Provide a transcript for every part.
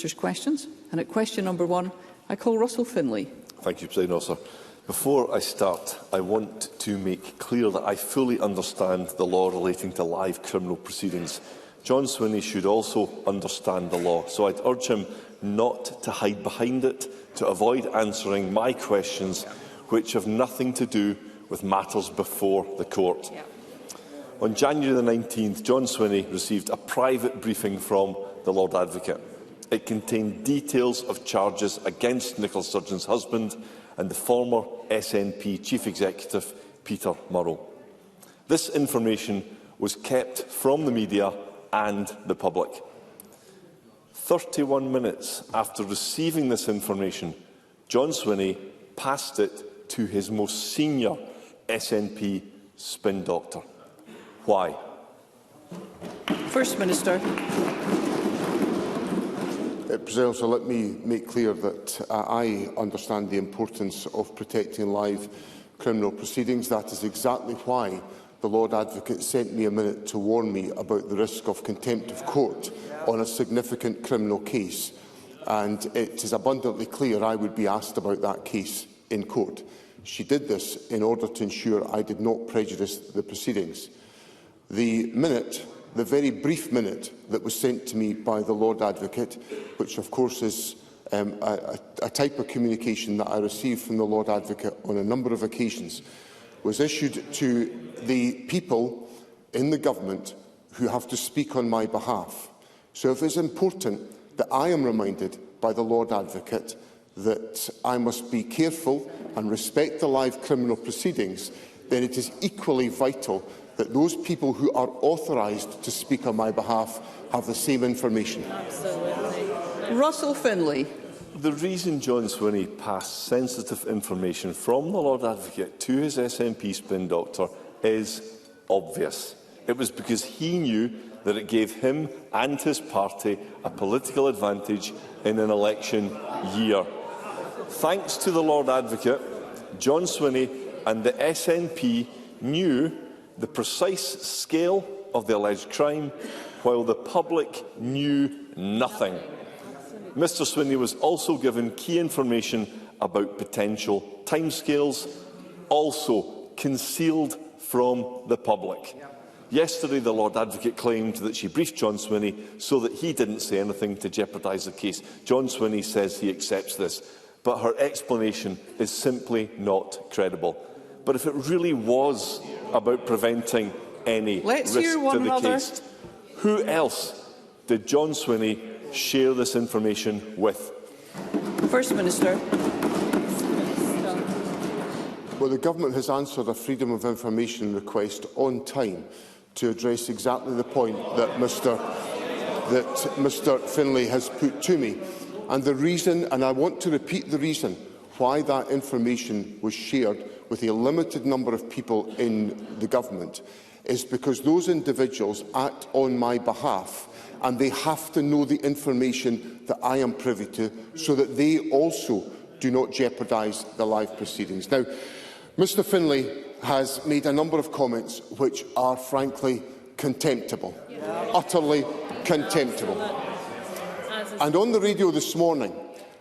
Minister's questions. And at question number 1, I call Russell Findlay. Thank you, President Officer. Before I start, I want to make clear that I fully understand the law relating to live criminal proceedings. John Swinney should also understand the law, so I'd urge him not to hide behind it, to avoid answering my questions, which have nothing to do with matters before the court. On January the 19th, John Swinney received a private briefing from the Lord Advocate. It contained details of charges against Nicola Sturgeon's husband and the former SNP Chief Executive, Peter Murrell. This information was kept from the media and the public. 31 minutes after receiving this information, John Swinney passed it to his most senior SNP spin doctor. Why? First Minister. President, so let me make clear that I understand the importance of protecting live criminal proceedings. That is exactly why the Lord Advocate sent me a minute to warn me about the risk of contempt of court on a significant criminal case. And it is abundantly clear I would be asked about that case in court. She did this in order to ensure I did not prejudice the proceedings. The very brief minute that was sent to me by the Lord Advocate, which of course is a type of communication that I received from the Lord Advocate on a number of occasions, was issued to the people in the government who have to speak on my behalf. So if it's important that I am reminded by the Lord Advocate that I must be careful and respect the live criminal proceedings, then it is equally vital that those people who are authorised to speak on my behalf have the same information. Absolutely. Russell Findlay. The reason John Swinney passed sensitive information from the Lord Advocate to his SNP spin doctor is obvious. It was because he knew that it gave him and his party a political advantage in an election year. Thanks to the Lord Advocate, John Swinney and the SNP knew the precise scale of the alleged crime, while the public knew nothing. Mr Swinney was also given key information about potential timescales, also concealed from the public. Yesterday, the Lord Advocate claimed that she briefed John Swinney so that he didn't say anything to jeopardise the case. John Swinney says he accepts this, but her explanation is simply not credible. But if it really was about preventing any risk to the case, who else did John Swinney share this information with? First Minister. Well, the Government has answered a Freedom of Information request on time to address exactly the point that Mr Findlay has put to me. And the reason, and I want to repeat the reason, why that information was shared with a limited number of people in the Government is because those individuals act on my behalf and they have to know the information that I am privy to so that they also do not jeopardise the live proceedings. Now, Mr Findlay has made a number of comments which are frankly contemptible, utterly contemptible. And on the radio this morning,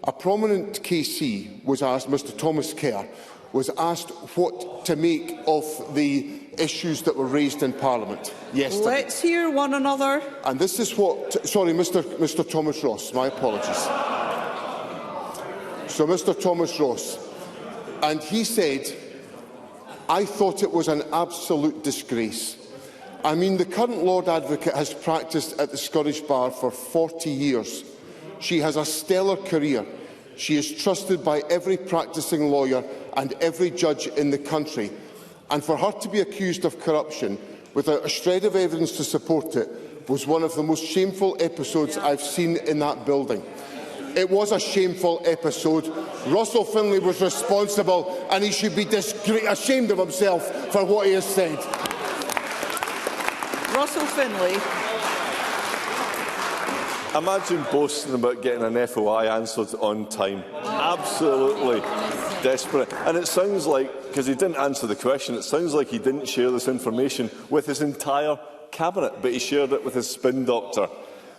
a prominent KC was asked, Mr Thomas Kerr, was asked what to make of the issues that were raised in Parliament yesterday. Let's hear one another. And this is what... Sorry, Mr Thomas Ross, my apologies. So Mr Thomas Ross, and he said, I thought it was an absolute disgrace. I mean, the current Lord Advocate has practised at the Scottish Bar for 40 years. She has a stellar career. She is trusted by every practising lawyer and every judge in the country. And for her to be accused of corruption without a shred of evidence to support it was one of the most shameful episodes I've seen in that building. It was a shameful episode. Russell Findlay was responsible and he should be ashamed of himself for what he has said. Russell Findlay. Imagine boasting about getting an FOI answered on time. Absolutely desperate. And it sounds like, because he didn't answer the question, it sounds like he didn't share this information with his entire cabinet, but he shared it with his spin doctor.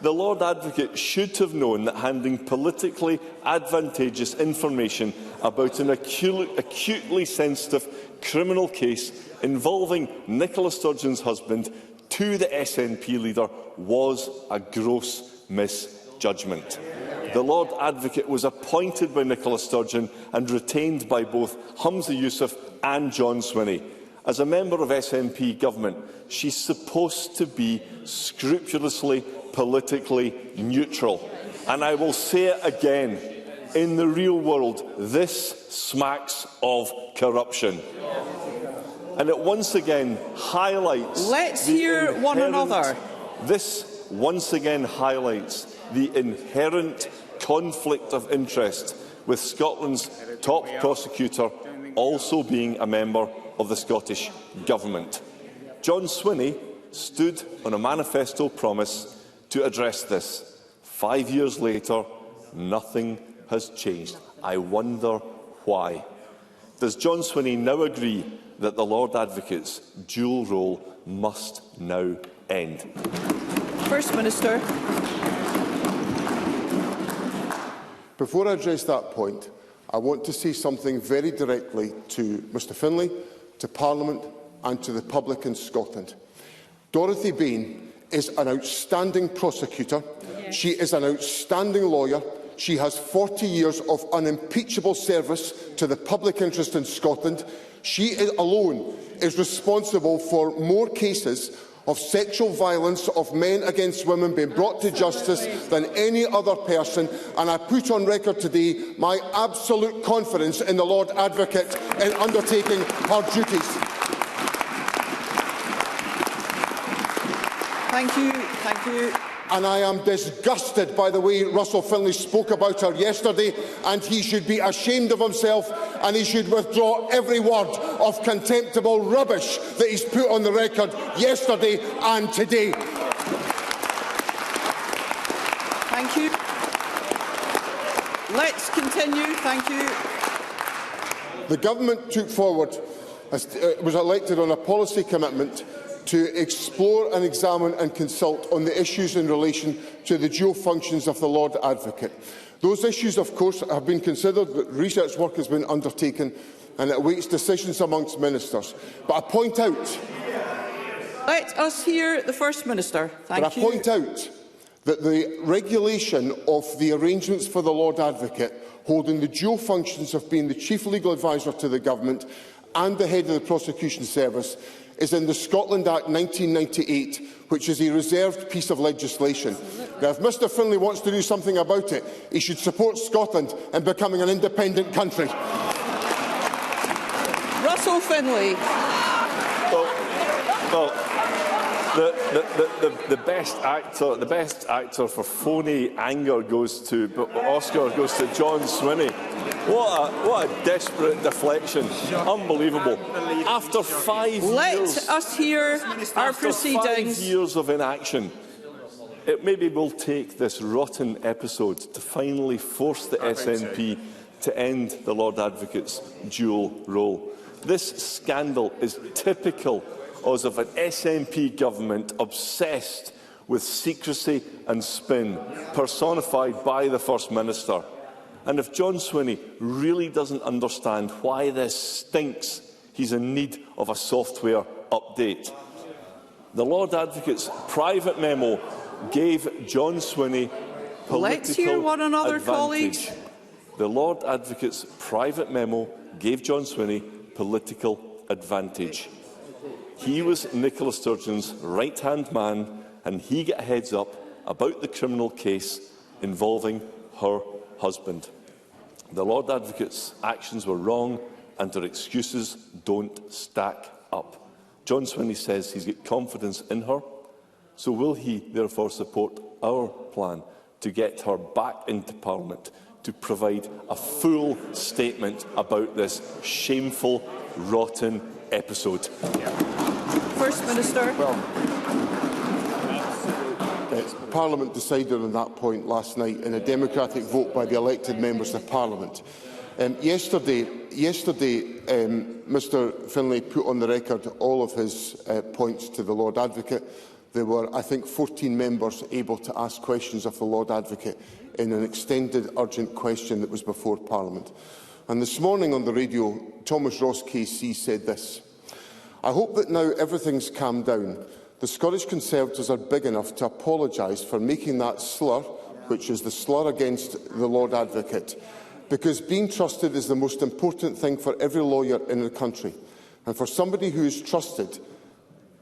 The Lord Advocate should have known that handing politically advantageous information about an acutely sensitive criminal case involving Nicola Sturgeon's husband to the SNP leader was a gross misjudgment. The Lord Advocate was appointed by Nicola Sturgeon and retained by both Humza Yousaf and John Swinney. As a member of SNP government, she's supposed to be scrupulously politically neutral. And I will say it again, in the real world, this smacks of corruption. And it once again highlights... Let's hear one another. This once again highlights the inherent conflict of interest with Scotland's top prosecutor also being a member of the Scottish Government. John Swinney stood on a manifesto promise to address this. 5 years later, nothing has changed. I wonder why. Does John Swinney now agree that the Lord Advocate's dual role must now end? First Minister. Before I address that point, I want to say something very directly to Mr Findlay, to Parliament and to the public in Scotland. Dorothy Bain is an outstanding prosecutor. Yes. She is an outstanding lawyer. She has 40 years of unimpeachable service to the public interest in Scotland. She alone is responsible for more cases of sexual violence of men against women being brought to justice than any other person, and I put on record today my absolute confidence in the Lord Advocate in undertaking her duties. Thank you. Thank you. And I am disgusted by the way Russell Findlay spoke about her yesterday, and he should be ashamed of himself, and he should withdraw every word of contemptible rubbish that he's put on the record yesterday and today. Thank you. Let's continue. Thank you. The Government took forward, was elected on a policy commitment to explore and examine and consult on the issues in relation to the dual functions of the Lord Advocate. Those issues, of course, have been considered, but research work has been undertaken and it awaits decisions amongst ministers. But I point out... Let us hear the First Minister. Thank you. But I point out that the regulation of the arrangements for the Lord Advocate, holding the dual functions of being the Chief Legal Advisor to the Government and the Head of the Prosecution Service, is in the Scotland Act 1998, which is a reserved piece of legislation. Now, if Mr Findlay wants to do something about it, he should support Scotland in becoming an independent country. Russell Findlay. Well, the best actor for phony anger goes to Oscar goes to John Swinney. What a desperate deflection! Unbelievable. After 5 years, let us hear our proceedings. 5 years of inaction, it maybe will take this rotten episode to finally force the SNP to end the Lord Advocate's dual role. This scandal is typical of an SNP government obsessed with secrecy and spin, personified by the First Minister. And if John Swinney really doesn't understand why this stinks, he's in need of a software update. The Lord Advocate's private memo gave John Swinney political Let's hear one another, advantage. colleagues. The Lord Advocate's private memo gave John Swinney political advantage. He was Nicola Sturgeon's right-hand man, and he got a heads up about the criminal case involving her husband. The Lord Advocate's actions were wrong, and her excuses don't stack up. John Swinney says he's got confidence in her, so will he therefore support our plan to get her back into Parliament to provide a full statement about this shameful, rotten episode? First Minister. Parliament decided on that point last night in a democratic vote by the elected members of Parliament. Yesterday, Mr Findlay put on the record all of his points to the Lord Advocate. there were, I think, 14 members able to ask questions of the Lord Advocate in an extended urgent question that was before Parliament. And this morning on the radio, Thomas Ross KC said this: "I hope that now everything's calmed down, the Scottish Conservatives are big enough to apologise for making that slur, which is the slur against the Lord Advocate, because being trusted is the most important thing for every lawyer in the country. And for somebody who is trusted,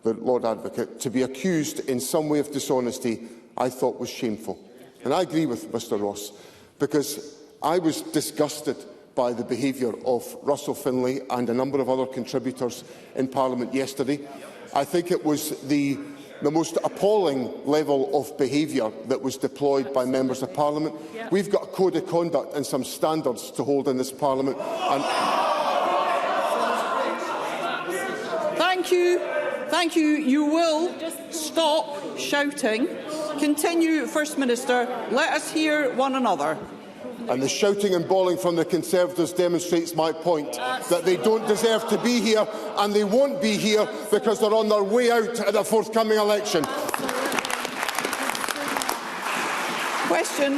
the Lord Advocate, to be accused in some way of dishonesty, I thought was shameful." And I agree with Mr Ross, because I was disgusted by the behaviour of Russell Findlay and a number of other contributors in Parliament yesterday. I think it was the most appalling level of behaviour that was deployed by members of Parliament. We've got a code of conduct and some standards to hold in this Parliament. Thank you. Thank you. You will stop shouting. Continue, First Minister. Let us hear one another. And the shouting and bawling from the Conservatives demonstrates my point, that they don't deserve to be here, and they won't be here because they're on their way out at the forthcoming election. Question.